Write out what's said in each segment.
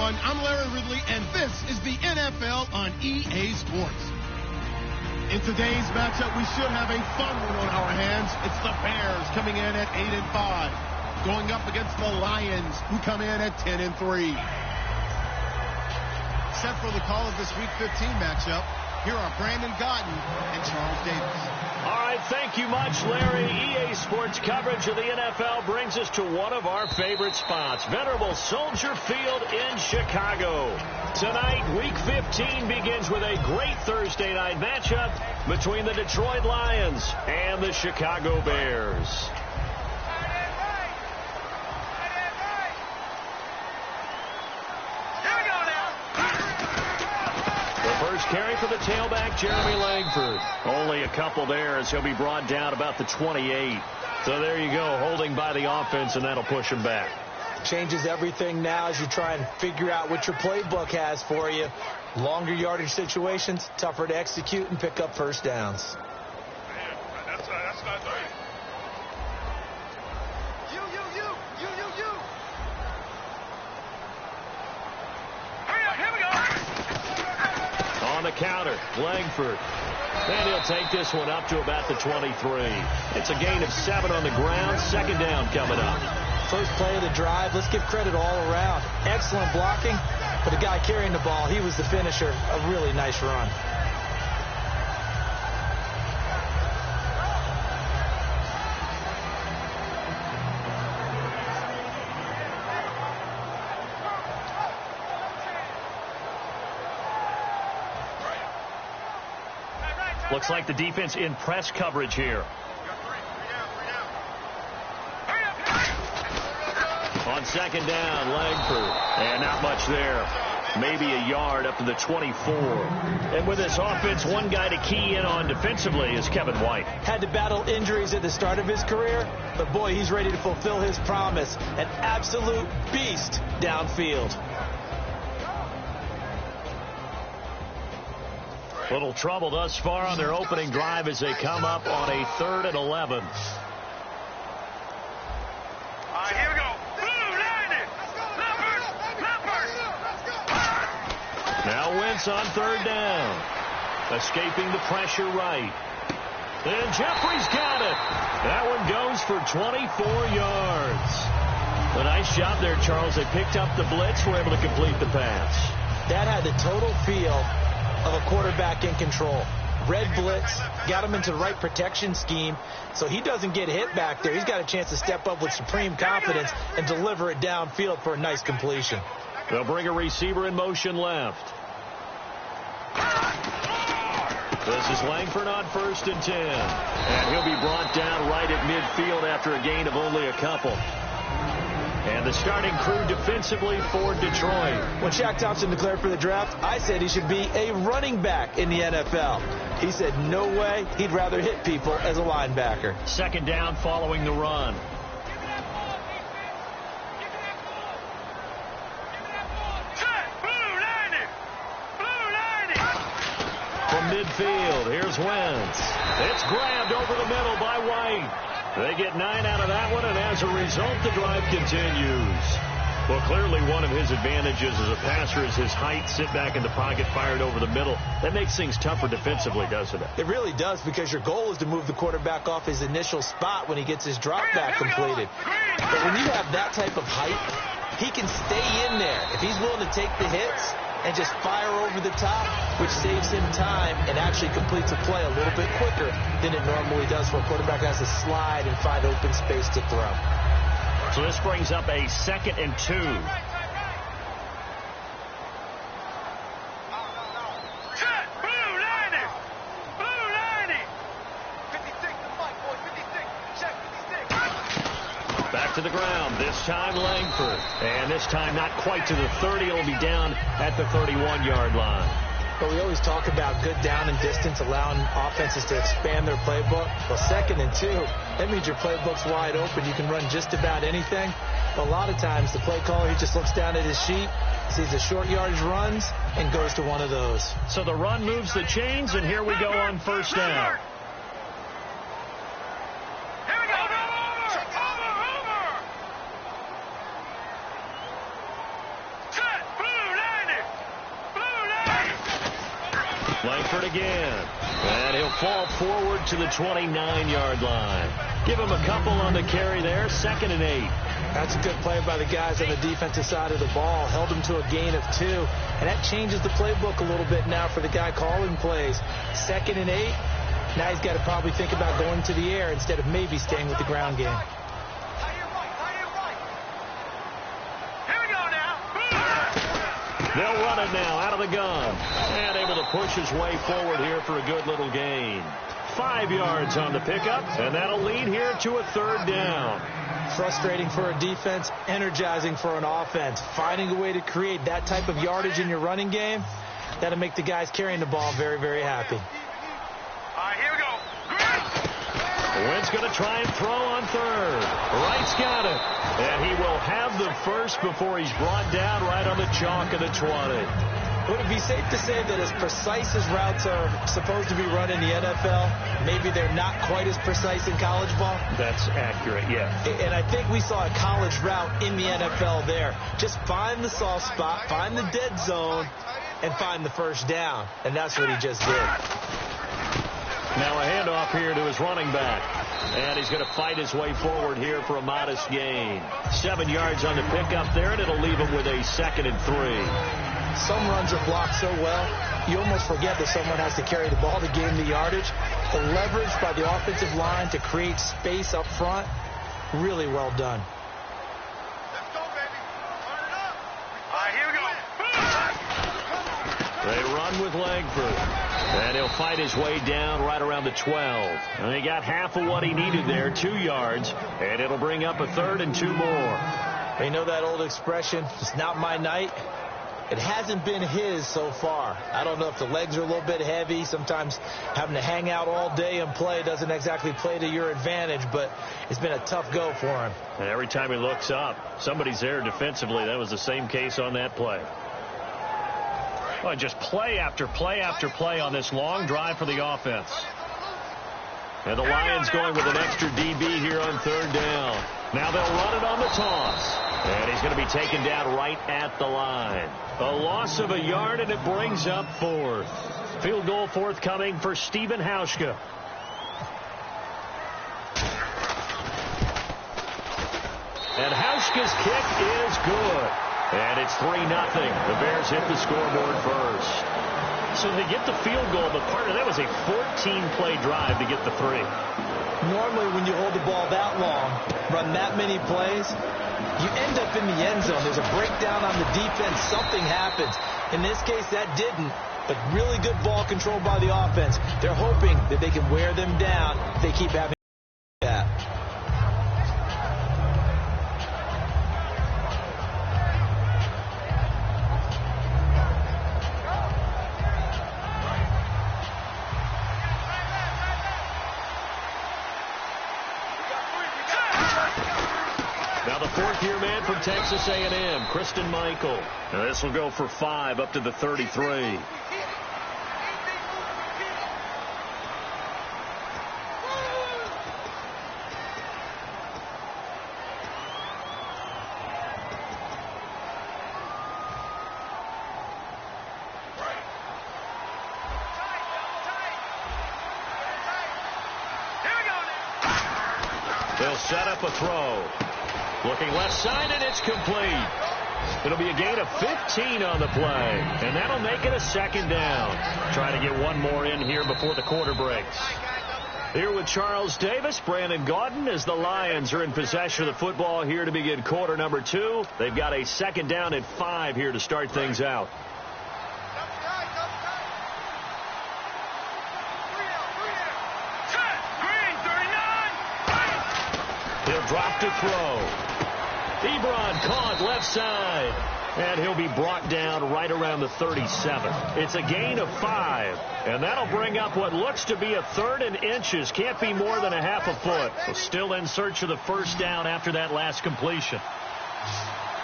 everyone. I'm Larry Ridley, and this is the NFL on EA Sports. In today's matchup, we should have a fun one on our hands. It's the Bears coming in at 8-5, going up against the Lions, who come in at 10-3. Set for the call of this Week 15 matchup, here are Brandon Gaudin and Charles Davis. All right, thank you much, Larry. EA Sports coverage of the NFL brings us to one of our favorite spots, venerable Soldier Field in Chicago. Tonight, Week 15 begins with a great Thursday night matchup between the Detroit Lions and the Chicago Bears. First carry for the tailback, Jeremy Langford. Only a couple there as he'll be brought down about the 28. So there you go, holding by the offense, and that'll push him back. Changes everything now as you try and figure out what your playbook has for you. Longer yardage situations, tougher to execute and pick up first downs. That's not right. You. Here we go. On the counter, Langford. And he'll take this one up to about the 23. It's a gain of 7 on the ground. Second down coming up. First play of the drive. Let's give credit all around. Excellent blocking. For the guy carrying the ball, he was the finisher. A really nice run. Looks like the defense in press coverage here. On second down, Langford. And not much there. Maybe a yard up to the 24. And with this offense, one guy to key in on defensively is Kevin White. Had to battle injuries at the start of his career, but boy, he's ready to fulfill his promise. An absolute beast downfield. Little trouble thus far on their opening drive as they come up on a 3rd and 11. All right, here we go. Blue, line it. Now Wentz on 3rd down. Escaping the pressure right. And Jeffrey's got it. That one goes for 24 yards. A nice job there, Charles. They picked up the blitz, were able to complete the pass. That had the total feel of a quarterback in control. Red blitz, got him into the right protection scheme, so he doesn't get hit back there. He's got a chance to step up with supreme confidence and deliver it downfield for a nice completion. They'll bring a receiver in motion left. This is Langford on 1st and 10. And he'll be brought down right at midfield after a gain of only a couple. And the starting crew defensively for Detroit. When Shaq Thompson declared for the draft, I said he should be a running back in the NFL. He said no way, he'd rather hit people as a linebacker. Second down following the run. From midfield, here's Wentz. It's grabbed over the middle by White. They get 9 out of that one, and as a result, the drive continues. Well, clearly one of his advantages as a passer is his height. Sit back in the pocket, fired over the middle. That makes things tougher defensively, doesn't it? It really does, because your goal is to move the quarterback off his initial spot when he gets his drop back completed. But when you have that type of height, he can stay in there. If he's willing to take the hits and just fire over the top, which saves him time and actually completes a play a little bit quicker than it normally does for a quarterback that has to slide and find open space to throw. So this brings up a 2nd and 2. Back to the ground, this time Langford. And this time not quite to the 30. It'll be down at the 31-yard line. But we always talk about good down and distance, allowing offenses to expand their playbook. Well, 2nd and 2, that means your playbook's wide open. You can run just about anything. But a lot of times, the play caller, he just looks down at his sheet, sees the short yardage runs, and goes to one of those. So the run moves the chains, and here we go on 1st down. again. And he'll fall forward to the 29-yard line. Give him a couple on the carry there. 2nd and 8. That's a good play by the guys on the defensive side of the ball. Held him to a gain of 2. And that changes the playbook a little bit now for the guy calling plays. 2nd and 8. Now he's got to probably think about going to the air instead of maybe staying with the ground game. They'll run it now out of the gun. And able to push his way forward here for a good little gain. 5 yards on the pickup, and that'll lead here to a 3rd down. Frustrating for a defense, energizing for an offense. Finding a way to create that type of yardage in your running game, that'll make the guys carrying the ball very, very happy. All right, here we go. Wentz going to try and throw on 3rd. Wright's got it. And he will have the first before he's brought down right on the chalk of the 20. Would it be safe to say that as precise as routes are supposed to be run in the NFL, maybe they're not quite as precise in college ball? That's accurate, yeah. And I think we saw a college route in the NFL there. Just find the soft spot, find the dead zone, and find the first down. And that's what he just did. Now a handoff here to his running back. And he's going to fight his way forward here for a modest gain. 7 yards on the pickup there, and it'll leave him with a 2nd and 3. Some runs are blocked so well, you almost forget that someone has to carry the ball to gain the yardage. The leverage by the offensive line to create space up front, really well done. Let's go, baby. Turn it up. All right, here we go. They run with Langford. And he'll fight his way down right around the 12. And he got half of what he needed there, 2 yards. And it'll bring up a 3rd and 2 more. You know that old expression, it's not my night. It hasn't been his so far. I don't know if the legs are a little bit heavy. Sometimes having to hang out all day and play doesn't exactly play to your advantage, but it's been a tough go for him. And every time he looks up, somebody's there defensively. That was the same case on that play. Well, just play after play after play on this long drive for the offense. And the Lions going with an extra DB here on 3rd down. Now they'll run it on the toss. And he's going to be taken down right at the line. A loss of a yard, and it brings up 4th. Field goal forthcoming for Stephen Hauschka. And Hauschka's kick is good. And it's 3-0. The Bears hit the scoreboard first. So they get the field goal, but part of that was a 14-play drive to get the 3. Normally when you hold the ball that long, run that many plays, you end up in the end zone. There's a breakdown on the defense. Something happens. In this case, that didn't. But really good ball control by the offense. They're hoping that they can wear them down if they keep having that. Now the 4th-year man from Texas A&M, Christine Michael. Now this will go for 5 up to the 33. They'll set up a throw. Looking left side, and it's complete. It'll be a gain of 15 on the play, and that'll make it a 2nd down. Trying to get one more in here before the quarter breaks. Here with Charles Davis, Brandon Gaudin, as the Lions are in possession of the football here to begin quarter number 2. They've got a 2nd down and 5 here to start things out. He'll drop to throw. Ebron caught left side. And he'll be brought down right around the 37. It's a gain of 5. And that'll bring up what looks to be a 3rd and inches. Can't be more than a half a foot. So still in search of the first down after that last completion.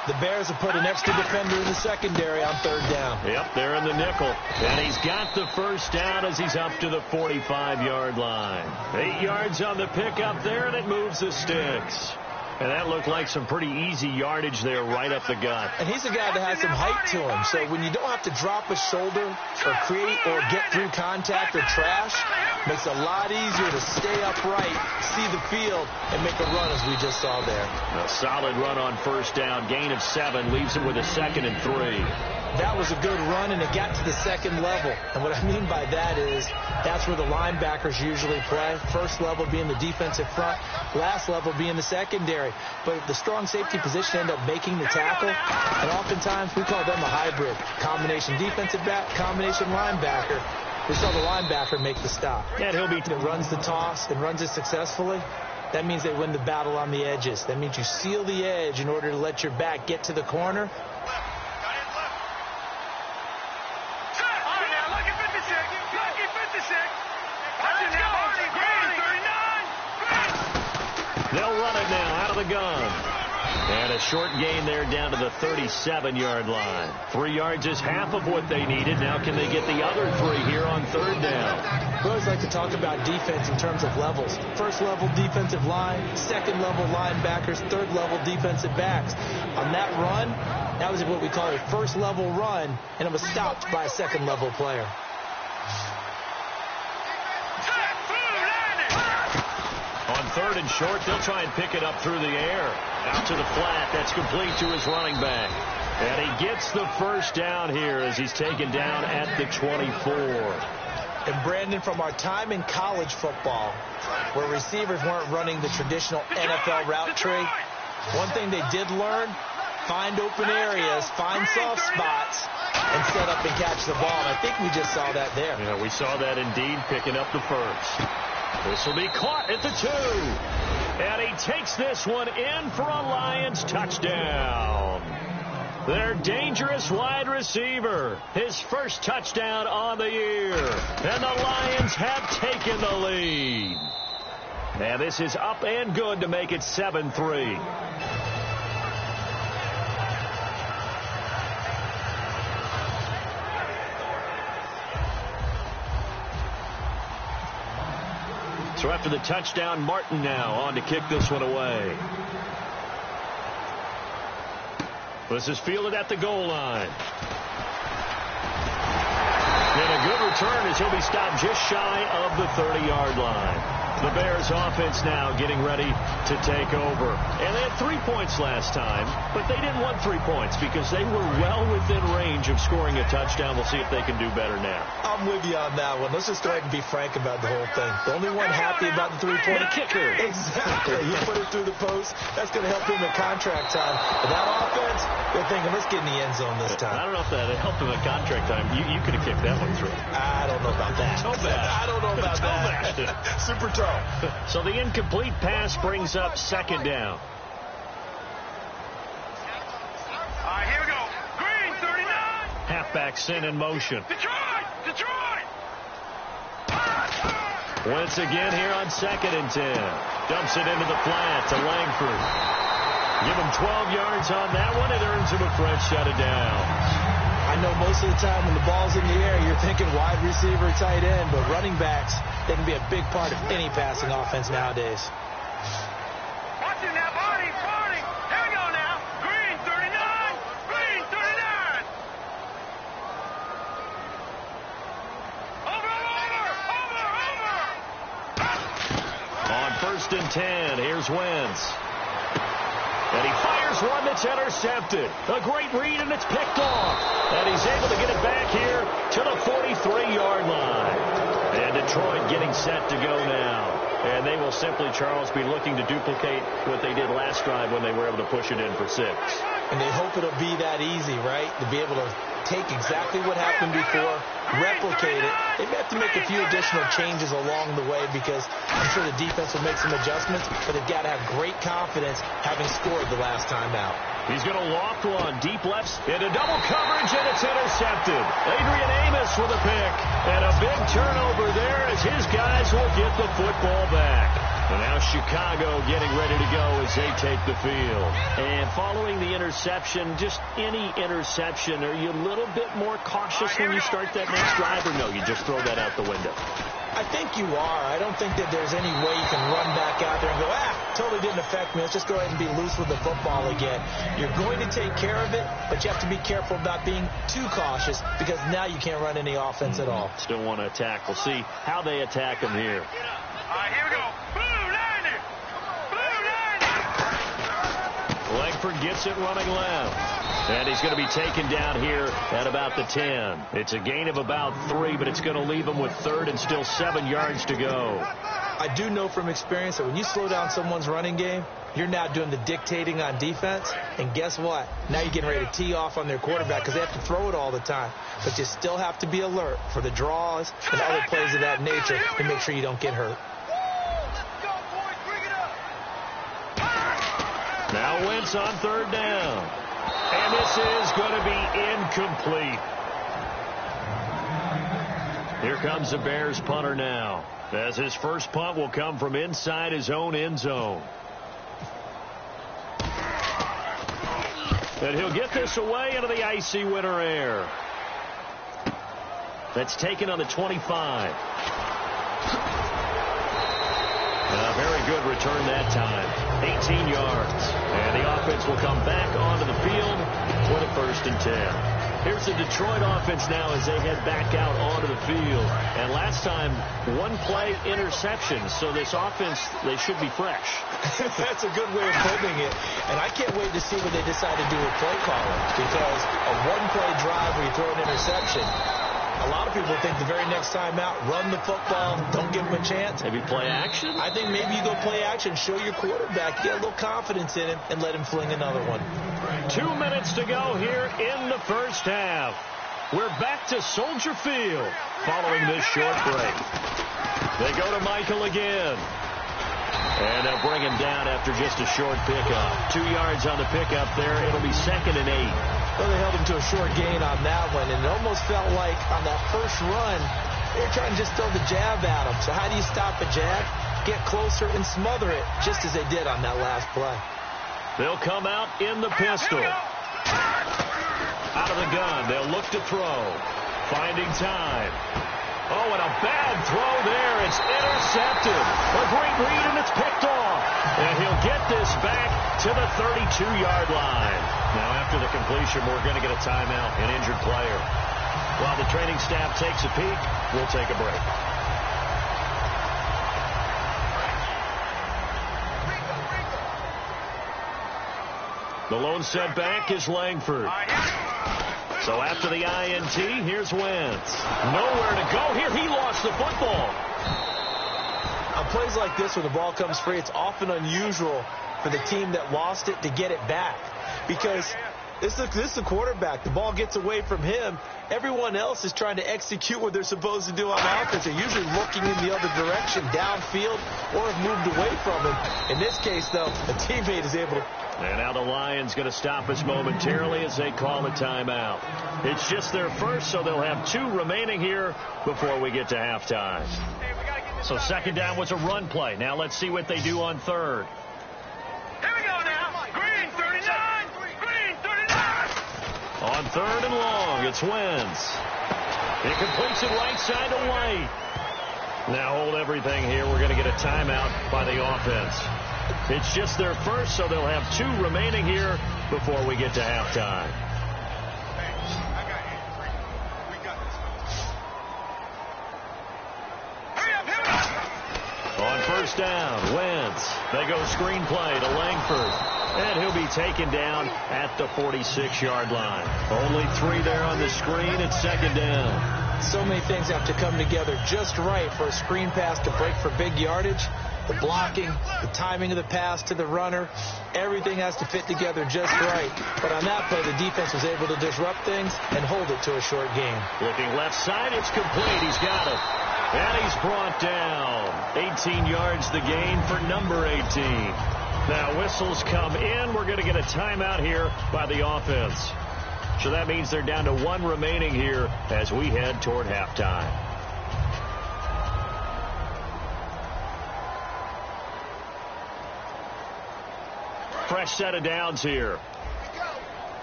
The Bears have put an extra defender in the secondary on 3rd down. Yep, they're in the nickel. And he's got the first down as he's up to the 45-yard line. 8 yards on the pickup there, and it moves the sticks. And that looked like some pretty easy yardage there right up the gut. And he's a guy that has some height to him. So when you don't have to drop a shoulder or create or get through contact or trash, makes it a lot easier to stay upright, see the field, and make a run as we just saw there. A solid run on first down. Gain of 7 leaves him with a 2nd and 3. That was a good run, and it got to the second level. And what I mean by that is that's where the linebackers usually play. First level being the defensive front, last level being the secondary. But the strong safety position end up making the tackle, and oftentimes we call them a hybrid. Combination defensive back, combination linebacker. We saw the linebacker make the stop. And he'll be that runs the toss and runs it successfully. That means they win the battle on the edges. That means you seal the edge in order to let your back get to the corner. They'll run it now out of the gun. And a short gain there down to the 37-yard line. 3 yards is half of what they needed. Now can they get the other 3 here on third down? We always like to talk about defense in terms of levels. First level defensive line, second level linebackers, third level defensive backs. On that run, that was what we call a first level run, and it was stopped by a second level player. On 3rd and short, they'll try and pick it up through the air. Out to the flat. That's complete to his running back. And he gets the first down here as he's taken down at the 24. And Brandon, from our time in college football, where receivers weren't running the traditional NFL route tree, one thing they did learn, find open areas, find soft spots, and set up and catch the ball. And I think we just saw that there. Yeah, we saw that indeed, picking up the first. This will be caught at the 2. And he takes this one in for a Lions touchdown. Their dangerous wide receiver. His first touchdown on the year. And the Lions have taken the lead. Now this is up and good to make it 7-3. So after the touchdown, Martin now on to kick this one away. This is fielded at the goal line. And a good return as he'll be stopped just shy of the 30-yard line. The Bears offense now getting ready to take over. And they had 3 points last time, but they didn't want 3 points because they were well within range of scoring a touchdown. We'll see if they can do better now. I'm with you on that one. Let's just go ahead and be frank about the whole thing. The only one happy about the 3-point kicker. Exactly. He put it through the post. That's going to help him at contract time. But that offense, they're thinking, let's get in the end zone this time. I don't know if that helped him at contract time. You could have kicked that one through. I don't know about that. I don't know about that. Super tough. So the incomplete pass brings up 2nd down. All right, here we go. Green, 39. Halfback sent in motion. Detroit. Once again here on 2nd and 10. Dumps it into the flat to Langford. Give him 12 yards on that one. It earns him a fresh set of downs. I know most of the time when the ball's in the air, you're thinking wide receiver, tight end, but running backs, they can be a big part of any passing offense nowadays. Watch it now, Barney. Here we go now. Green, 39. Over. On 1st and 10, here's Wentz. And he fires one that's intercepted. A great read, and it's picked off. And he's able to get it back here to the 43-yard line. And Detroit getting set to go now. And they will simply, Charles, be looking to duplicate what they did last drive when they were able to push it in for 6. And they hope it'll be that easy, right? To be able to take exactly what happened before, replicate it. They may have to make a few additional changes along the way because I'm sure the defense will make some adjustments, but they've got to have great confidence having scored the last time out. He's going to loft one deep left into double coverage, and it's intercepted. Adrian Amos with a pick, and a big turnover there as his guys will get the football back. And now Chicago getting ready to go as they take the field. And following the interception, just any interception, are you a little bit more cautious when you start that next drive, or no, you just throw that out the window? I think you are. I don't think that there's any way you can run back out there and go, totally didn't affect me. Let's just go ahead and be loose with the football again. You're going to take care of it, but you have to be careful about being too cautious because now you can't run any offense at all. Still want to attack. We'll see how they attack him here. All right, here we go. Blue 90. Blue 90. Langford gets it running left. And he's going to be taken down here at about the 10. It's a gain of about 3, but it's going to leave him with 3rd and still 7 yards to go. I do know from experience that when you slow down someone's running game, you're now doing the dictating on defense. And guess what? Now you're getting ready to tee off on their quarterback because they have to throw it all the time. But you still have to be alert for the draws and other plays of that nature to make sure you don't get hurt. Now Wentz on 3rd down. And this is going to be incomplete. Here comes the Bears punter now, as his first punt will come from inside his own end zone. And he'll get this away into the icy winter air. That's taken on the 25. A very good return that time. 18 yards. And the offense will come back onto the field for the 1st and 10. Here's the Detroit offense now as they head back out onto the field. And last time, 1-play interception. So this offense, they should be fresh. That's a good way of putting it. And I can't wait to see what they decide to do with play calling. Because a 1-play drive where you throw an interception, a lot of people think the very next time out, run the football, don't give him a chance. Maybe play action? I think maybe you go play action, show your quarterback, get a little confidence in him, and let him fling another one. 2 minutes to go here in the first half. We're back to Soldier Field following this short break. They go to Michael again. And they'll bring him down after just a short pickup. 2 yards on the pickup there. It'll be 2nd and 8. Well, they held him to a short gain on that one, and it almost felt like on that first run, they were trying to just throw the jab at him. So how do you stop a jab? Get closer and smother it, just as they did on that last play. They'll come out in the pistol. Out of the gun, they'll look to throw. Finding time. Oh, and a bad throw there. It's intercepted. A great read, and it's picked off. And he'll get this back to the 32-yard line. Now, after the completion, we're going to get a timeout, an injured player. While the training staff takes a peek, we'll take a break. The lone setback is Langford. So after the INT, here's Wentz. Nowhere to go here. He lost the football. On plays like this where the ball comes free, it's often unusual for the team that lost it to get it back. Because this is the quarterback. The ball gets away from him. Everyone else is trying to execute what they're supposed to do on offense. They're usually looking in the other direction, downfield, or have moved away from him. In this case, though, a teammate is able to. And now the Lions going to stop us momentarily as they call a timeout. It's just their first, so they'll have 2 remaining here before we get to halftime. So 2nd down was a run play. Now let's see what they do on 3rd. Here we go now. Green 39. Green 39. On 3rd and long, it's Wentz. He completes it right side to White. Now hold everything here. We're going to get a timeout by the offense. It's just their first, so they'll have 2 remaining here before we get to halftime. On 1st down, Wentz. They go screen play to Langford. And he'll be taken down at the 46-yard line. Only 3 there on the screen. It's 2nd down. So many things have to come together just right for a screen pass to break for big yardage. The blocking, the timing of the pass to the runner, everything has to fit together just right. But on that play, the defense was able to disrupt things and hold it to a short game. Looking left side, it's complete. He's got it. And he's brought down. 18 yards the gain for number 18. Now whistles come in. We're going to get a timeout here by the offense. So that means they're down to 1 remaining here as we head toward halftime. Fresh set of downs here.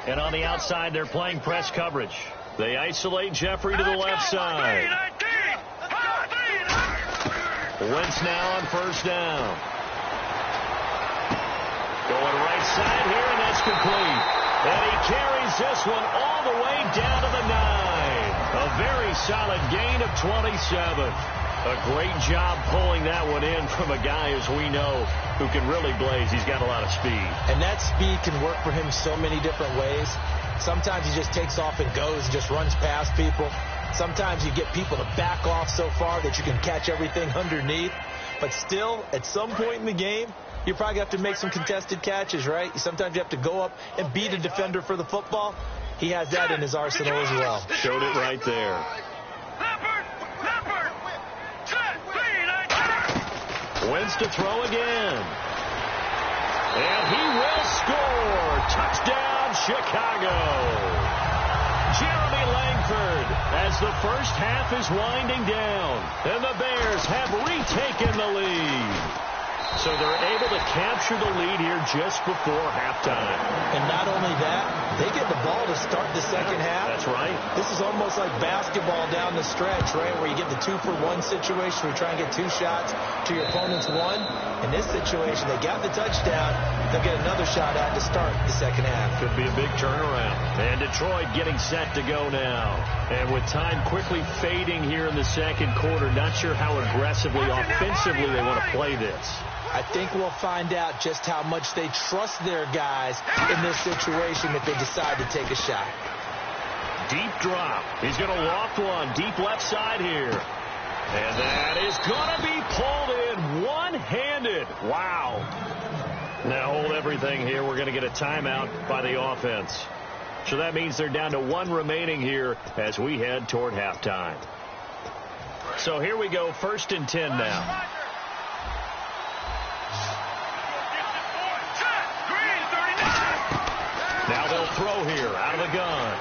And on the outside, they're playing press coverage. They isolate Jeffrey to the left side. Wentz now on first down. Going right side here, and that's complete. And he carries this one all the way down to the 9. A very solid gain of 27. A great job pulling that one in from a guy, as we know, who can really blaze. He's got a lot of speed. And that speed can work for him so many different ways. Sometimes he just takes off and goes and just runs past people. Sometimes you get people to back off so far that you can catch everything underneath. But still, at some point in the game, you probably have to make some contested catches, right? Sometimes you have to go up and beat a defender for the football. He has that in his arsenal as well. Showed it right there. Wentz to throw again. And he will score. Touchdown, Chicago. Jeremy Langford as the first half is winding down. And the Bears have retaken the lead. So they're able to capture the lead here just before halftime. And not only that, they get the ball to start the second half. That's right. This is almost like basketball down the stretch, right, where you get the 2-for-1 situation where you try and get 2 shots to your opponent's 1. In this situation, they got the touchdown. They'll get another shot at to start the second half. Could be a big turnaround. And Detroit getting set to go now. And with time quickly fading here in the second quarter, not sure how aggressively, offensively they want to play this. I think we'll find out just how much they trust their guys in this situation if they decide to take a shot. Deep drop. He's going to loft one deep left side here. And that is going to be pulled in one-handed. Wow. Now hold everything here. We're going to get a timeout by the offense. So that means they're down to 1 remaining here as we head toward halftime. So here we go, 1st and 10 now. Now they'll throw here out of the gun.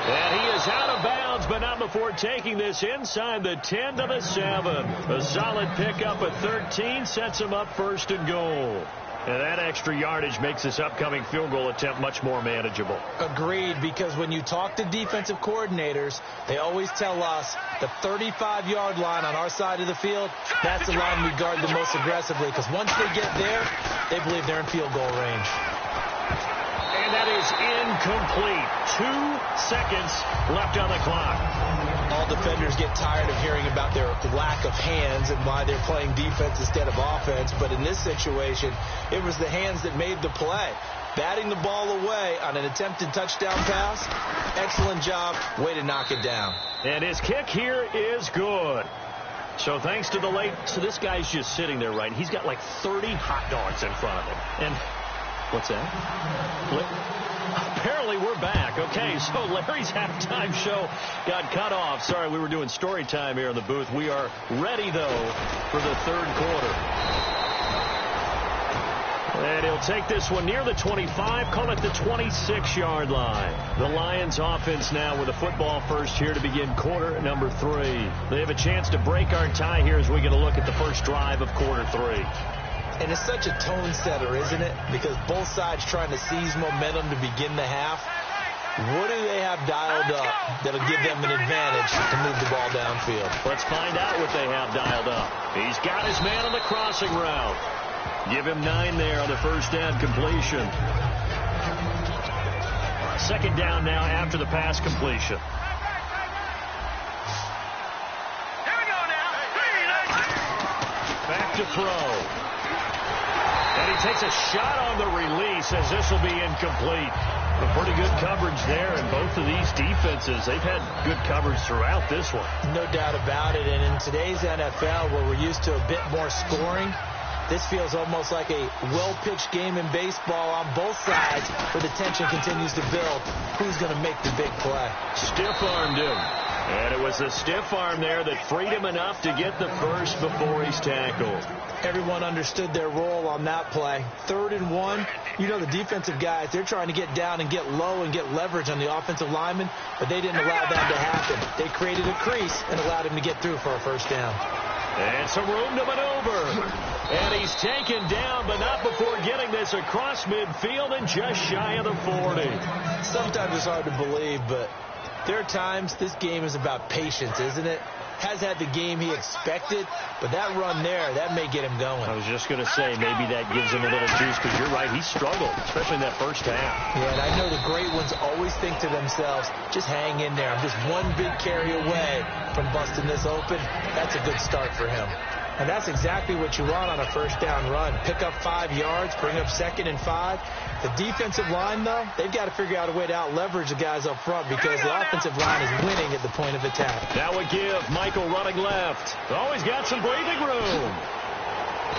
And he is out of bounds, but not before taking this inside the 10 to the 7. A solid pickup at 13 sets him up 1st and goal. And that extra yardage makes this upcoming field goal attempt much more manageable. Agreed, because when you talk to defensive coordinators, they always tell us the 35-yard line on our side of the field, that's the line we guard the most aggressively, because once they get there, they believe they're in field goal range. And that is incomplete. 2 seconds left on the clock. All defenders get tired of hearing about their lack of hands and why they're playing defense instead of offense. But in this situation, it was the hands that made the play. Batting the ball away on an attempted touchdown pass. Excellent job. Way to knock it down. And his kick here is good. So thanks to the late. So this guy's just sitting there, right? He's got like 30 hot dogs in front of him. And what's that? Apparently we're back. Okay, so Larry's halftime show got cut off. Sorry, we were doing story time here in the booth. We are ready, though, for the 3rd quarter. And he'll take this one near the 25, call it the 26-yard line. The Lions offense now with a football first here to begin quarter number 3. They have a chance to break our tie here as we get a look at the first drive of quarter 3. And it's such a tone setter, isn't it? Because both sides trying to seize momentum to begin the half. What do they have dialed up that'll give them an advantage to move the ball downfield? Let's find out what they have dialed up. He's got his man on the crossing route. Give him 9 there on the first down completion. 2nd down now after the pass completion. Here we go now. Back to throw. And he takes a shot on the release as this will be incomplete. But pretty good coverage there, and both of these defenses, they've had good coverage throughout this one. No doubt about it. And in today's NFL, where we're used to a bit more scoring, this feels almost like a well-pitched game in baseball on both sides, where the tension continues to build. Who's going to make the big play? Stiff-armed him. And it was a stiff arm there that freed him enough to get the first before he's tackled. Everyone understood their role on that play. 3rd and 1. You know the defensive guys, they're trying to get down and get low and get leverage on the offensive lineman, but they didn't allow that to happen. They created a crease and allowed him to get through for a first down. And some room to maneuver. And he's taken down, but not before getting this across midfield and just shy of the 40. Sometimes it's hard to believe, but there are times this game is about patience, isn't it? has had the game he expected, but that run there, that may get him going. I was just going to say, maybe that gives him a little juice, because you're right, he struggled, especially in that first half. Yeah, and I know the great ones always think to themselves, just hang in there. I'm just one big carry away from busting this open. That's a good start for him. And that's exactly what you want on a first down run. Pick up 5 yards, bring up 2nd and 5. The defensive line, though, they've got to figure out a way to out-leverage the guys up front because the offensive line is winning at the point of attack. Now we give Michael running left. Oh, he's got some breathing room.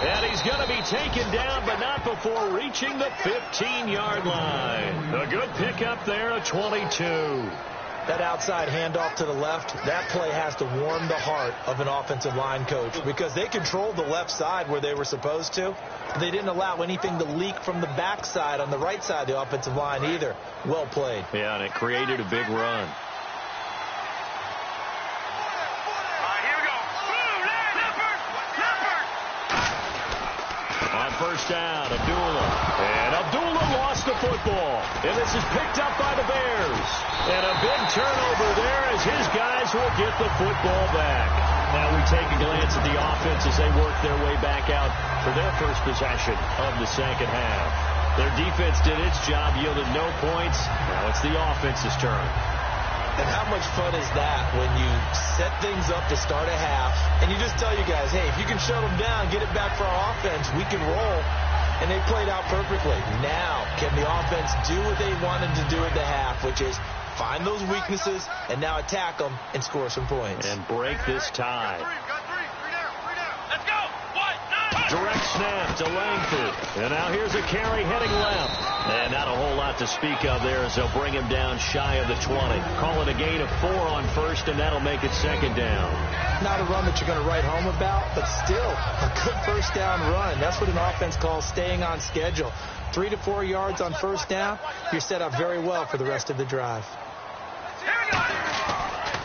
And he's going to be taken down, but not before reaching the 15-yard line. A good pickup there at 22. That outside handoff to the left, that play has to warm the heart of an offensive line coach because they controlled the left side where they were supposed to. They didn't allow anything to leak from the backside on the right side of the offensive line either. Well played. Yeah, and it created a big run. On first down, Abdullah. And Abdullah lost the football. And this is picked up by the Bears. And a big turnover there as his guys will get the football back. Now we take a glance at the offense as they work their way back out for their first possession of the second half. Their defense did its job, yielded no points. Now it's the offense's turn. And how much fun is that when you set things up to start a half and you just tell you guys, hey, if you can shut them down, get it back for our offense, we can roll. And they played out perfectly. Now, can the offense do what they wanted to do at the half, which is find those weaknesses and now attack them and score some points. And break this tie. Got three down. Let's go. Direct snap to Langford. And now here's a carry heading left. And not a whole lot to speak of there as they'll bring him down shy of the 20. Call it a gain of 4 on first, and that'll make it second down. Not a run that you're going to write home about, but still a good first down run. That's what an offense calls staying on schedule. 3 to 4 yards on first down, you're set up very well for the rest of the drive.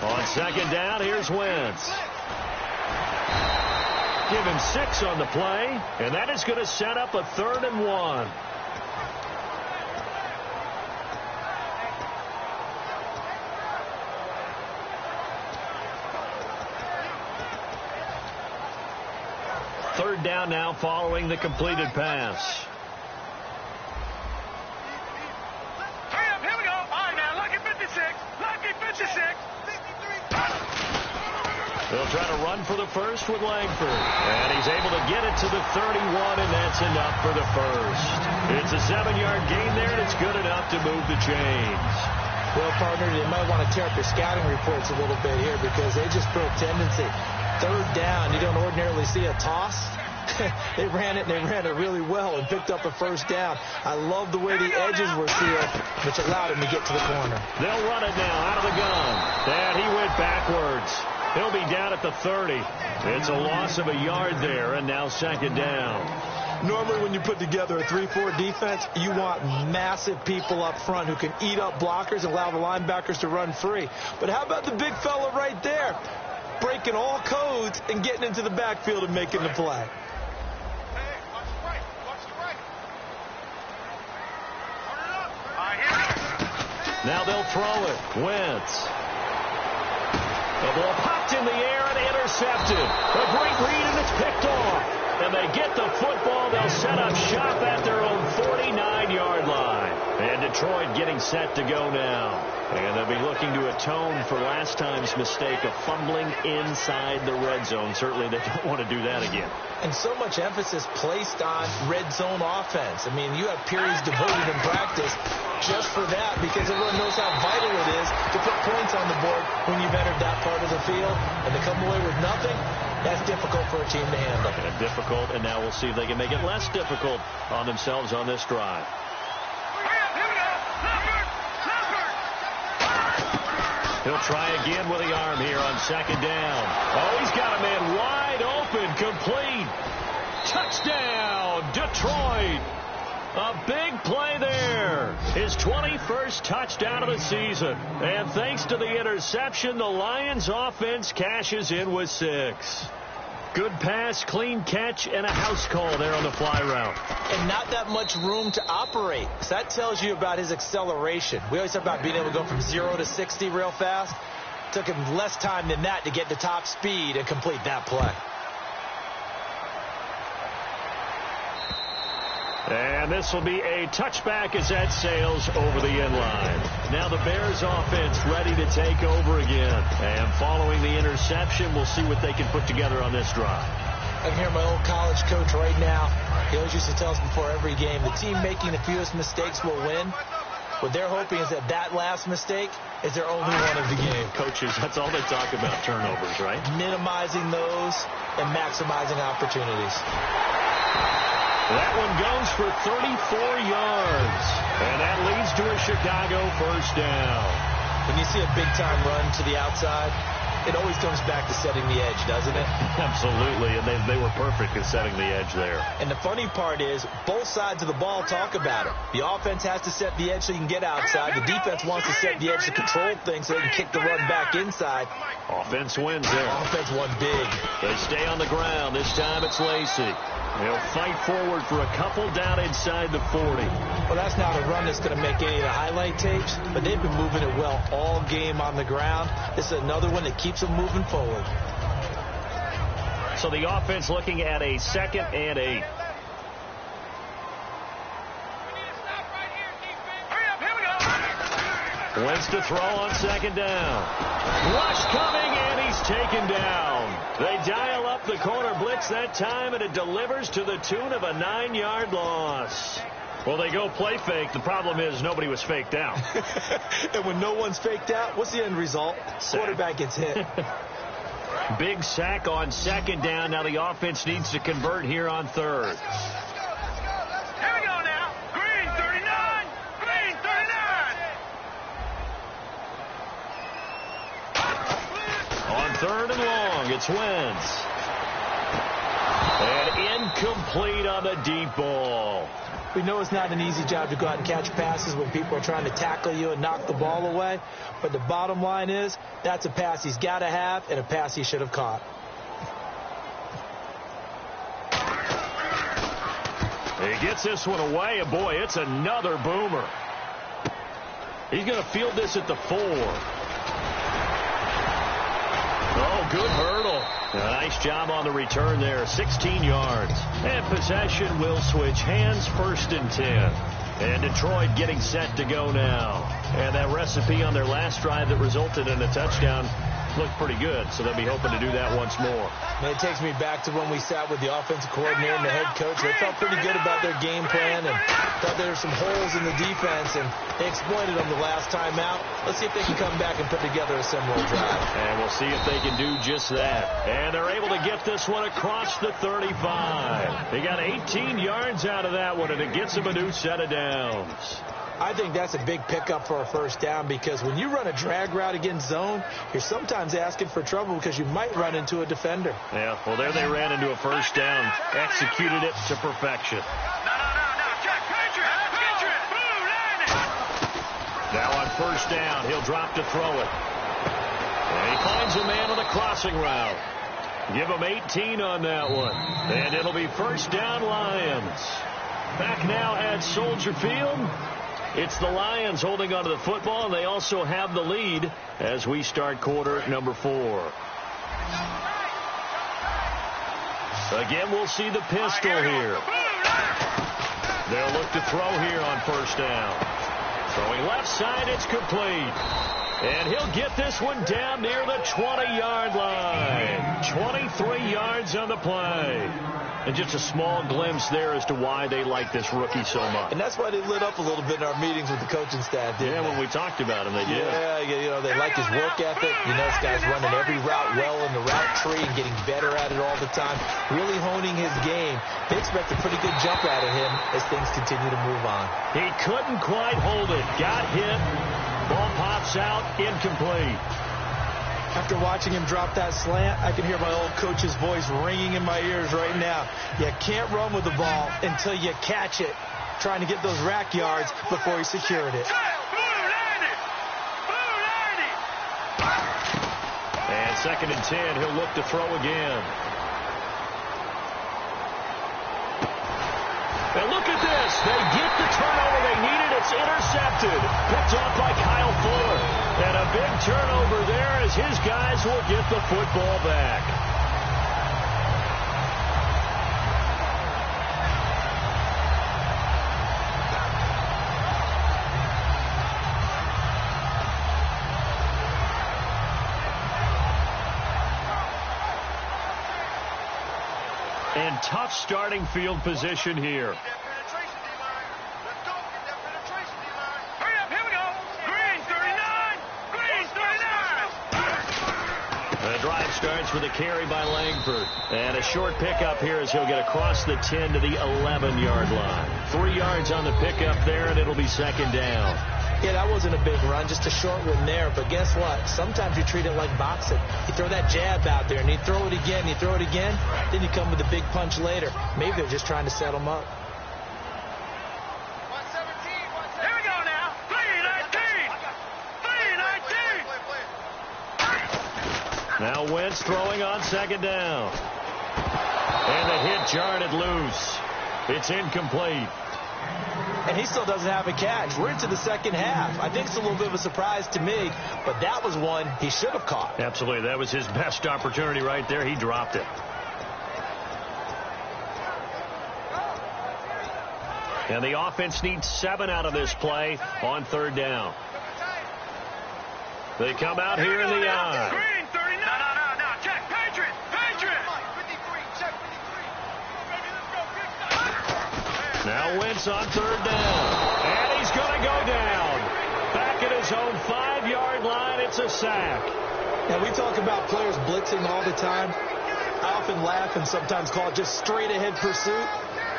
On second down, here's Wentz. Give him 6 on the play, and that is going to set up a 3rd and 1. Third down now following the completed pass. Here we go. All right, now, lucky 56. Lucky 56. They'll try to run for the first with Langford. And he's able to get it to the 31, and that's enough for the first. It's a 7-yard gain there, and it's good enough to move the chains. Well, partner, they might want to tear up their scouting reports a little bit here because they just throw a tendency. Third down, you don't ordinarily see a toss. They ran it really well and picked up a first down. I love the way the edges were sealed, which allowed him to get to the corner. They'll run it now out of the gun. And he went backwards. He'll be down at the 30. It's a loss of a yard there, and now second down. Normally when you put together a 3-4 defense, you want massive people up front who can eat up blockers and allow the linebackers to run free. But how about the big fella right there? Breaking all codes and getting into the backfield and making the play. Hey, watch the right. Watch the right. Now they'll throw it. Wentz. The ball popped in the air and intercepted. A great read, and it's picked off. And they get the football. They'll set up shop at their own 49-yard line. And Detroit getting set to go now. And they'll be looking to atone for last time's mistake of fumbling inside the red zone. Certainly they don't want to do that again. And so much emphasis placed on red zone offense. I mean, you have periods devoted in practice just for that because everyone knows how vital it is to put points on the board when you've entered that part of the field. And to come away with nothing, that's difficult for a team to handle. And difficult, and now we'll see if they can make it less difficult on themselves on this drive. He'll try again with the arm here on second down. Oh, he's got a man wide open, complete. Touchdown, Detroit. A big play there. His 21st touchdown of the season. And thanks to the interception, the Lions offense cashes in with 6. Good pass, clean catch, and a house call there on the fly route. And not that much room to operate. So that tells you about his acceleration. We always talk about being able to go from 0 to 60 real fast. Took him less time than that to get to top speed and complete that play. And this will be a touchback as that sails over the end line. Now the Bears offense ready to take over again. And following the interception, we'll see what they can put together on this drive. I can hear my old college coach right now. He always used to tell us before every game, the team making the fewest mistakes will win. What they're hoping is that that last mistake is their only one of the game. Coaches, that's all they talk about, turnovers, right? Minimizing those and maximizing opportunities. That one goes for 34 yards. And that leads to a Chicago first down. When you see a big-time run to the outside, it always comes back to setting the edge, doesn't it? Absolutely, and they were perfect at setting the edge there. And the funny part is, both sides of the ball talk about it. The offense has to set the edge so you can get outside. The defense wants to set the edge to control things so they can kick the run back inside. Offense wins there. Offense won big. They stay on the ground. This time it's Lacy. He'll fight forward for a couple down inside the 40. Well, that's not a run that's going to make any of the highlight tapes, but they've been moving it well all game on the ground. This is another one that keeps them moving forward. So the offense looking at a 2nd and 8. Wentz to throw on 2nd down. Rush coming, and he's taken down. They dial up the corner blitz that time, and it delivers to the tune of a 9-yard loss. Well, they go play fake. The problem is nobody was faked out. And when no one's faked out, what's the end result? Sack. Quarterback gets hit. Big sack on 2nd down. Now the offense needs to convert here on 3rd. Here we go now. Green 39. Green 39. On 3rd and long, it's Wentz. And incomplete on the deep ball. We know it's not an easy job to go out and catch passes when people are trying to tackle you and knock the ball away. But the bottom line is, that's a pass he's got to have and a pass he should have caught. He gets this one away, and boy, it's another boomer. He's going to field this at the 4. Oh, good hurdle. A nice job on the return there, 16 yards. And possession will switch hands, 1st and 10. And Detroit getting set to go now. And that recipe on their last drive that resulted in a touchdown looked pretty good, so they'll be hoping to do that once more. And it takes me back to when we sat with the offensive coordinator and the head coach. They felt pretty good about their game plan and thought there were some holes in the defense, and they exploited them the last time out. Let's see if they can come back and put together a similar drive. And we'll see if they can do just that. And they're able to get this one across the 35. They got 18 yards out of that one, and it gets them a new set of downs. I think that's a big pickup for a first down, because when you run a drag route against zone, you're sometimes asking for trouble because you might run into a defender. Yeah, well, there they ran into a first down, executed it to perfection. Now on 1st down, he'll drop to throw it. And he finds a man on the crossing route. Give him 18 on that one. And it'll be 1st down, Lions. Back now at Soldier Field. It's the Lions holding onto the football, and they also have the lead as we start quarter number 4. Again, we'll see the pistol here. They'll look to throw here on 1st down. Throwing left side, it's complete. And he'll get this one down near the 20-yard line. 23 yards on the play. And just a small glimpse there as to why they like this rookie so much. And that's why they lit up a little bit in our meetings with the coaching staff. Yeah, when we talked about him, they did. Yeah, you know, they like his work ethic. You know, this guy's running every route well in the route tree and getting better at it all the time. Really honing his game. They expect a pretty good jump out of him as things continue to move on. He couldn't quite hold it. Got hit. Ball pops out. Incomplete. After watching him drop that slant, I can hear my old coach's voice ringing in my ears right now. You can't run with the ball until you catch it. Trying to get those rack yards before he secured it. And 2nd and 10, he'll look to throw again. And look at this. They get the turnover they needed. It's intercepted. Picked off by Kyle Fuller. And a big turnover there as his guys will get the football back. And tough starting field position here. The drive starts with a carry by Langford. And a short pickup here as he'll get across the 10 to the 11-yard line. 3 yards on the pickup there, and it'll be second down. Yeah, that wasn't a big run, just a short one there. But guess what? Sometimes you treat it like boxing. You throw that jab out there, and you throw it again, you throw it again, then you come with a big punch later. Maybe they're just trying to set them up. Here we go now. 3-19. 3-19. Now Wentz throwing on second down. And the hit jarred it loose. It's incomplete. And he still doesn't have a catch. We're into the second half. I think it's a little bit of a surprise to me, but that was one he should have caught. Absolutely. That was his best opportunity right there. He dropped it. And the offense needs 7 out of this play on third down. They come out here in the eye. Green, 39. No. Check. Patriot. Now Wentz on third down. And he's going to go down. Back at his own 5-yard line. It's a sack. Now, we talk about players blitzing all the time. I often laugh and sometimes call it just straight-ahead pursuit.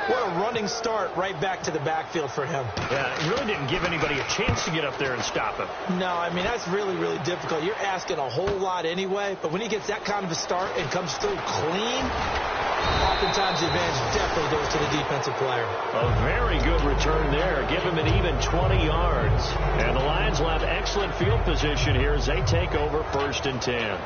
What a running start right back to the backfield for him. Yeah, it really didn't give anybody a chance to get up there and stop him. No, I mean, that's really, really difficult. You're asking a whole lot anyway, but when he gets that kind of a start and comes through clean, oftentimes the advantage definitely goes to the defensive player. A very good return there. Give him an even 20 yards. And the Lions will have excellent field position here as they take over 1st and 10.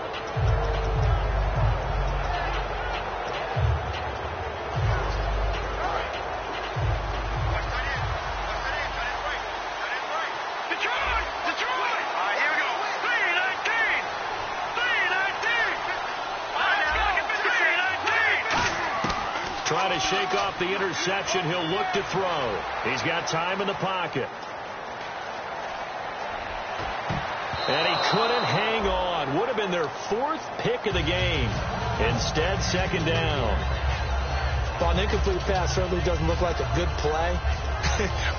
Trying to shake off the interception. He'll look to throw. He's got time in the pocket. And he couldn't hang on. Would have been their 4th pick of the game. Instead, second down. Well, an incomplete pass certainly doesn't look like a good play.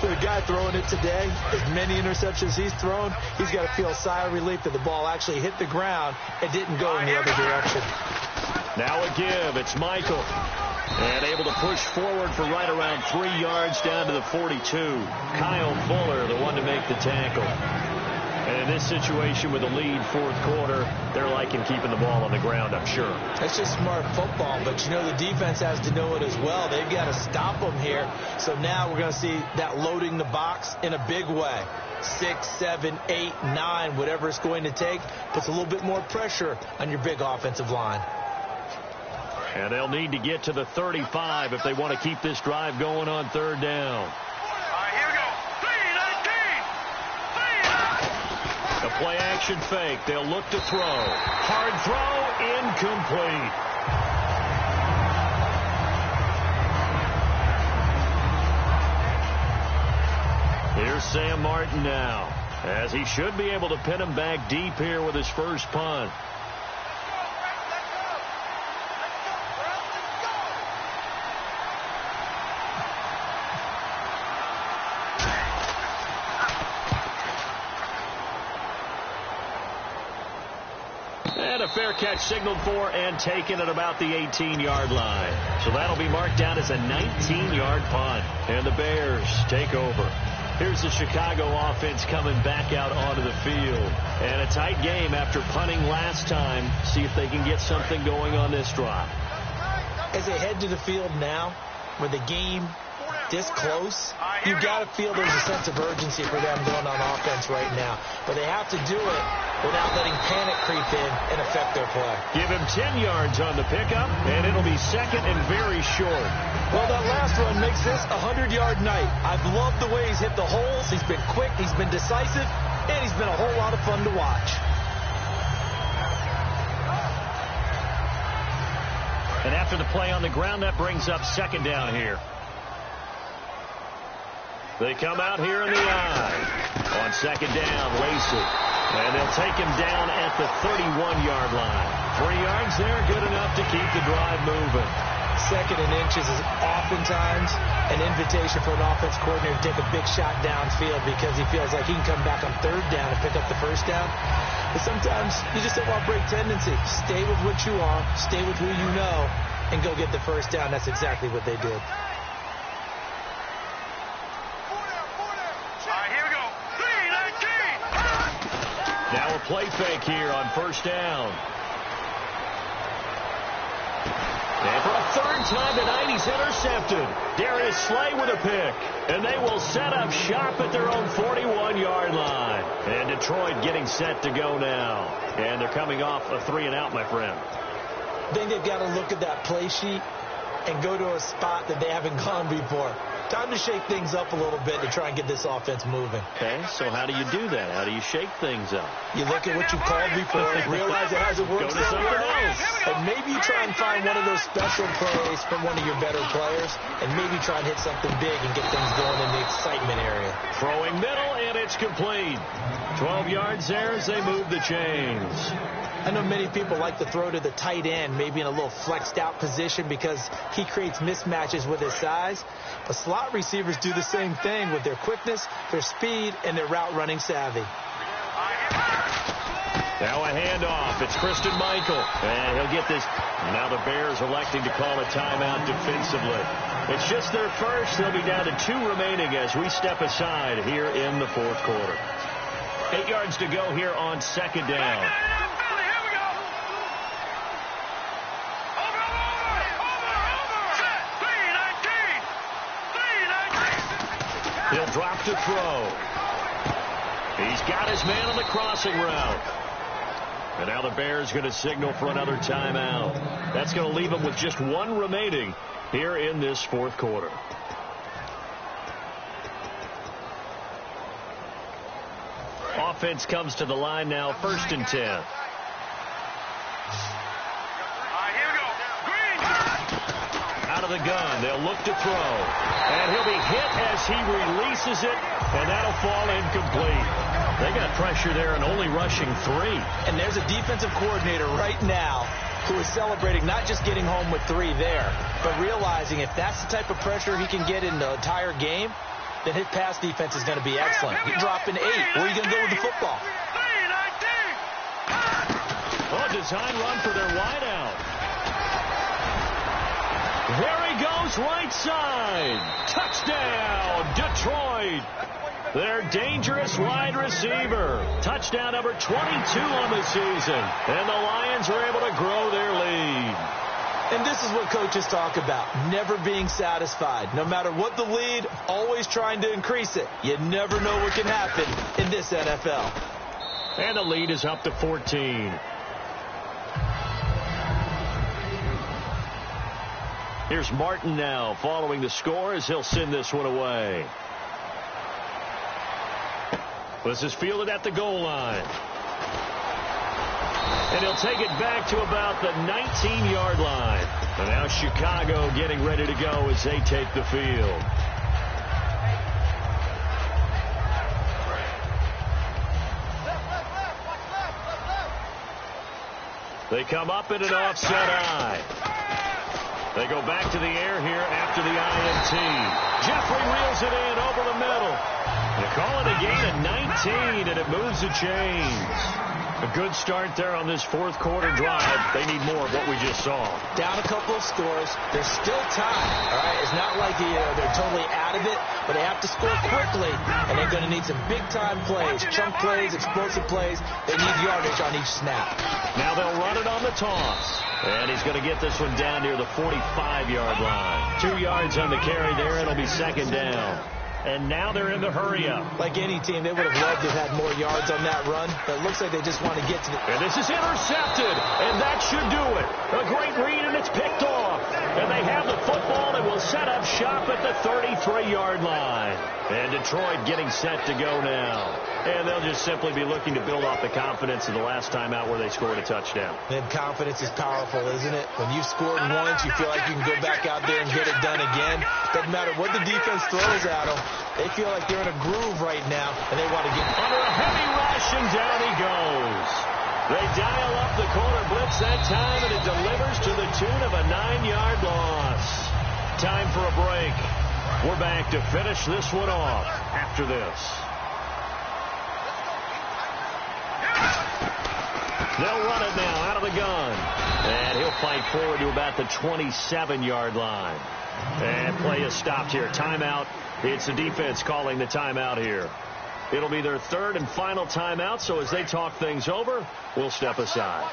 For the guy throwing it today, as many interceptions he's thrown, he's got to feel a sigh of relief that the ball actually hit the ground and didn't go in the other direction. Now a give. It's Michael. And able to push forward for right around 3 yards down to the 42. Kyle Fuller, the one to make the tackle. And in this situation with a lead 4th quarter, they're liking keeping the ball on the ground, I'm sure. That's just smart football, but you know the defense has to know it as well. They've got to stop them here. So now we're going to see that loading the box in a big way. 6, 7, 8, 9, whatever it's going to take, puts a little bit more pressure on your big offensive line. And they'll need to get to the 35 if they want to keep this drive going on third down. All right, here we go. 3-19. A play action fake. They'll look to throw. Hard throw, incomplete. Here's Sam Martin now, as he should be able to pin him back deep here with his first punt. And a fair catch signaled for and taken at about the 18-yard line. So that'll be marked down as a 19-yard punt. And the Bears take over. Here's the Chicago offense coming back out onto the field. And a tight game after punting last time. See if they can get something going on this drive. As they head to the field now, with the game this close, you've got to feel there's a sense of urgency for them going on offense right now. But they have to do it without letting panic creep in and affect their play. Give him 10 yards on the pickup, and it'll be second and very short. Well, that last run makes this a 100-yard night. I've loved the way he's hit the holes. He's been quick. He's been decisive. and he's been a whole lot of fun to watch. And after the play on the ground, that brings up second down here. They come out here in the eye. On second down, Lacy. And they'll take him down at the 31-yard line. 3 yards there, good enough to keep the drive moving. Second and inches is oftentimes an invitation for an offense coordinator to take a big shot downfield because he feels like he can come back on third down and pick up the first down. But sometimes you just don't want break tendency. Stay with what you are, stay with who you know, and go get the first down. That's exactly what they did. All right, here we go. 3-19. Now a play fake here on first down. And for a third time tonight, he's intercepted. Darius Slay with a pick. And they will set up shop at their own 41-yard line. And Detroit getting set to go now. And they're coming off a 3-and-out, my friend. I think they've got to look at that play sheet and go to a spot that they haven't gone before. Time to shake things up a little bit to try and get this offense moving. Okay, so how do you do that? How do you shake things up? You look at what you called before, realize it hasn't worked Go to something else. and maybe you try and find one of those special plays from one of your better players, and maybe try and hit something big and get things going in the excitement area. Throwing middle, and it's complete. 12 yards there as they move the chains. I know many people like to throw to the tight end, maybe in a little flexed out position because he creates mismatches with his size. But slot receivers do the same thing with their quickness, their speed, and their route running savvy. Now a handoff. It's Christine Michael. And he'll get this. Now the Bears electing to call a timeout defensively. It's just their first. They'll be down to 2 remaining as we step aside here in the fourth quarter. 8 yards to go here on second down. He'll drop to throw. He's got his man on the crossing route. And now the Bears going to signal for another timeout. That's going to leave them with just 1 remaining here in this fourth quarter. Offense comes to the line now, 1st and 10. Out of the gun, they'll look to throw. And he'll be hit as he releases it, and that'll fall incomplete. They got pressure there and only rushing 3. And there's a defensive coordinator right now who is celebrating not just getting home with 3 there, but realizing if that's the type of pressure he can get in the entire game, then his pass defense is going to be excellent. You're dropping 8. Where are you going to go with the football? Oh, design run for their wideout. There he goes, right side. Touchdown, Detroit. Their dangerous wide receiver. Touchdown number 22 on the season. And the Lions are able to grow their lead. And this is what coaches talk about, never being satisfied. No matter what the lead, always trying to increase it. You never know what can happen in this NFL. And the lead is up to 14. Here's Martin now following the score as he'll send this one away. This is fielded at the goal line. And he'll take it back to about the 19-yard line. And now Chicago getting ready to go as they take the field. They come up in an offset eye. They go back to the air here after the INT. Jeffrey reels it in over the middle. They call it a gain of 19, and it moves the chains. A good start there on this fourth quarter drive. They need more of what we just saw. Down a couple of scores. There's still time. All right, it's not like they're totally out of it, but they have to score quickly, and they're going to need some big-time plays, chunk plays, explosive plays. They need yardage on each snap. Now they'll run it on the toss. And he's going to get this one down near the 45-yard line. 2 yards on the carry there. It'll be second down. And now they're in the hurry-up. Like any team, they would have loved to have had more yards on that run, but it looks like they just want to get to the... And this is intercepted, and that should do it. A great read, and it's picked off. And they have the football and will set up shop at the 33-yard line. And Detroit getting set to go now. And they'll just simply be looking to build off the confidence of the last time out where they scored a touchdown. And confidence is powerful, isn't it? When you've scored once, you feel like you can go back out there and get it done again. Doesn't matter what the defense throws at them. They feel like they're in a groove right now, and they want to get under a heavy rush, and down he goes. They dial up the corner blitz that time, and it delivers to the tune of a 9-yard loss. Time for a break. We're back to finish this one off after this. They'll run it now out of the gun. And he'll fight forward to about the 27-yard line. And play is stopped here. Timeout. It's the defense calling the timeout here. It'll be their third and final timeout, so as they talk things over, we'll step aside.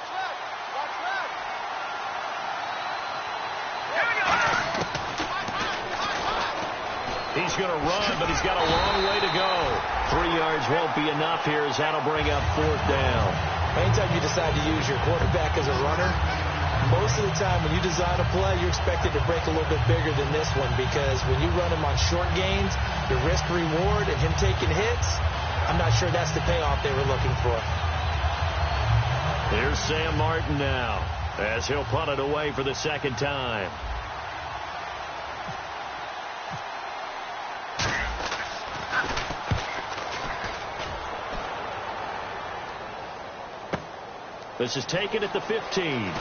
He's going to run, but he's got a long way to go. 3 yards won't be enough here as that'll bring up 4th down. Anytime you decide to use your quarterback as a runner, most of the time when you design a play, you're expected to break a little bit bigger than this one, because when you run him on short gains, the risk-reward and him taking hits, I'm not sure that's the payoff they were looking for. Here's Sam Martin now as he'll punt it away for the second time. This is taken at the 15.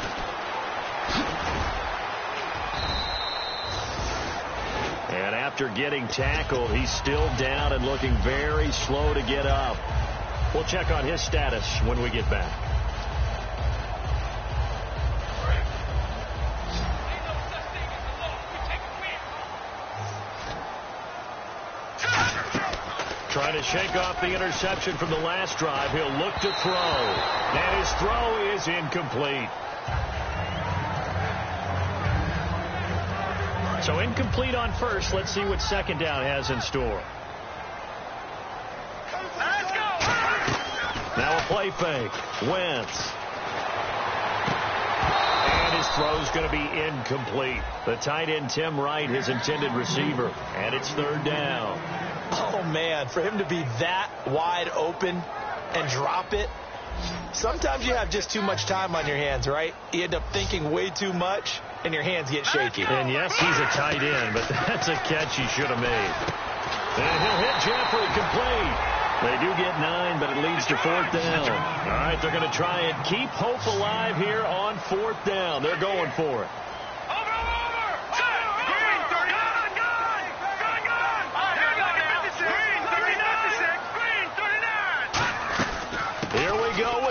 And after getting tackled, he's still down and looking very slow to get up. We'll check on his status when we get back. Trying to shake off the interception from the last drive. He'll look to throw. And his throw is incomplete. So incomplete on first. Let's see what second down has in store. Now a play fake. Wentz. And his throw's going to be incomplete. The tight end, Tim Wright, his intended receiver. And it's 3rd down. Oh, man, for him to be that wide open and drop it, sometimes you have just too much time on your hands, right? You end up thinking way too much, and your hands get shaky. And, yes, he's a tight end, but that's a catch he should have made. And he'll hit Jeffrey complete. They do get 9, but it leads to 4th down. All right, they're going to try and keep hope alive here on 4th down. They're going for it.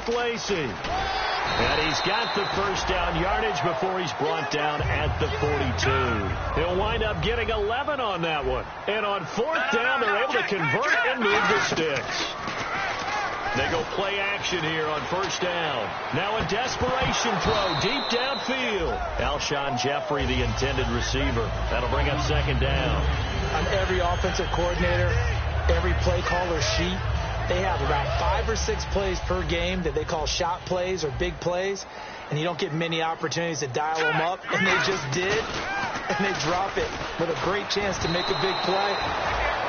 Lacey. And he's got the first down yardage before he's brought down at the 42. He'll wind up getting 11 on that one. And on 4th down, they're able to convert and move the sticks. They go play action here on 1st down. Now a desperation throw deep downfield. Alshon Jeffrey, the intended receiver. That'll bring up 2nd down. On every offensive coordinator, every play caller sheet, they have about 5 or 6 plays per game that they call shot plays or big plays, and you don't get many opportunities to dial them up, and they just did, and they drop it with a great chance to make a big play.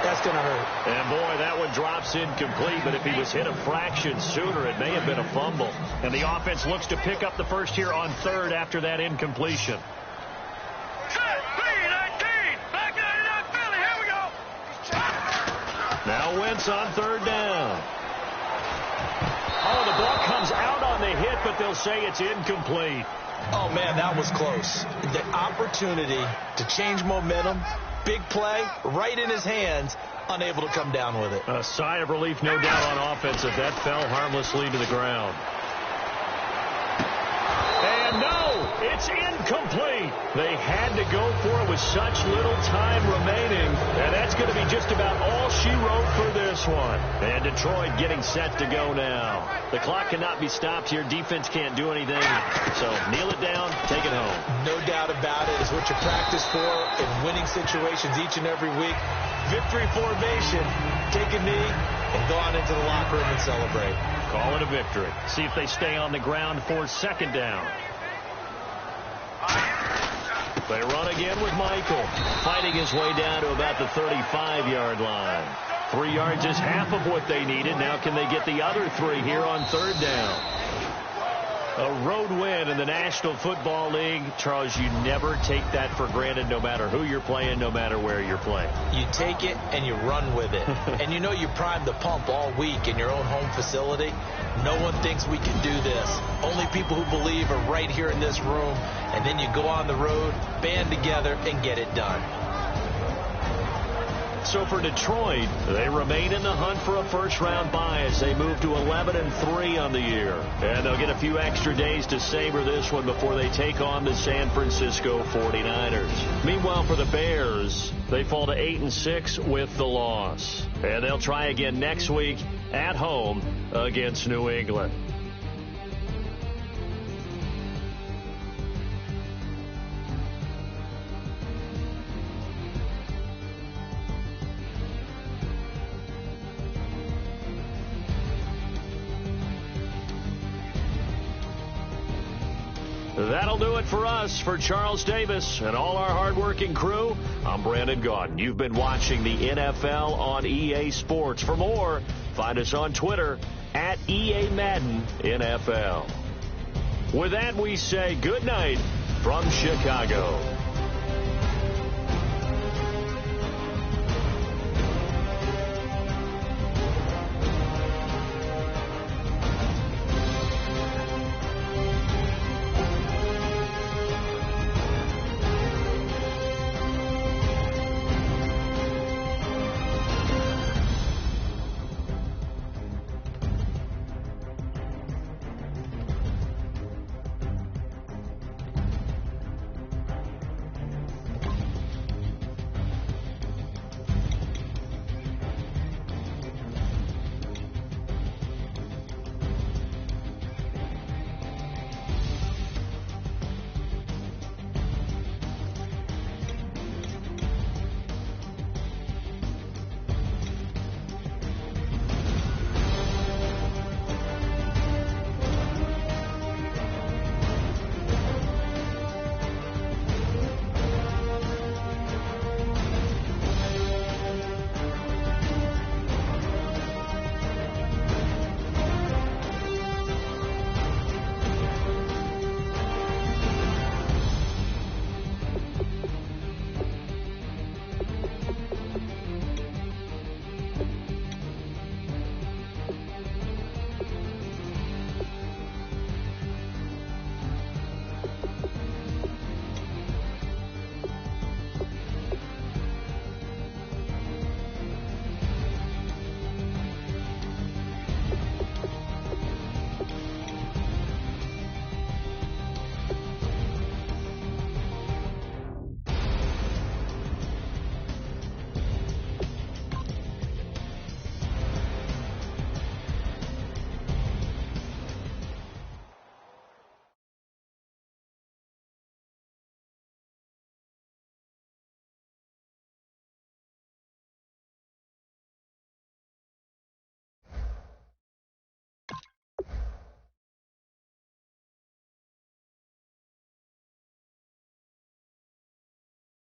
That's going to hurt. And, boy, that one drops incomplete, but if he was hit a fraction sooner, it may have been a fumble. And the offense looks to pick up the first here on 3rd after that incompletion. Now Wentz on 3rd down. Oh, the ball comes out on the hit, but they'll say it's incomplete. Oh, man, that was close. The opportunity to change momentum, big play, right in his hands, unable to come down with it. A sigh of relief, no doubt, on offense if that fell harmlessly to the ground. And no, it's incomplete. They had to go for it with such little time remaining. And that's going to be just about all she wrote for this one. And Detroit getting set to go now. The clock cannot be stopped here. Defense can't do anything. So kneel it down, take it home. No doubt about it. It's what you practice for in winning situations each and every week. Victory formation. Take a knee and go on into the locker room and celebrate. Call it a victory. See if they stay on the ground for 2nd down. They run again with Michael, fighting his way down to about the 35-yard line. 3 yards is half of what they needed. Now can they get the other 3 here on third down? A road win in the National Football League. Charles, you never take that for granted, no matter who you're playing, no matter where you're playing. You take it and you run with it. And you know you primed the pump all week in your own home facility. No one thinks we can do this. Only people who believe are right here in this room. And then you go on the road, band together, and get it done. So for Detroit, they remain in the hunt for a first-round bye as they move to 11-3 on the year. And they'll get a few extra days to savor this one before they take on the San Francisco 49ers. Meanwhile, for the Bears, they fall to 8-6 with the loss. And they'll try again next week at home against New England. That'll do it for us. For Charles Davis and all our hardworking crew, I'm Brandon Gaudin. You've been watching the NFL on EA Sports. For more, find us on Twitter at EA Madden NFL. With that, we say good night from Chicago.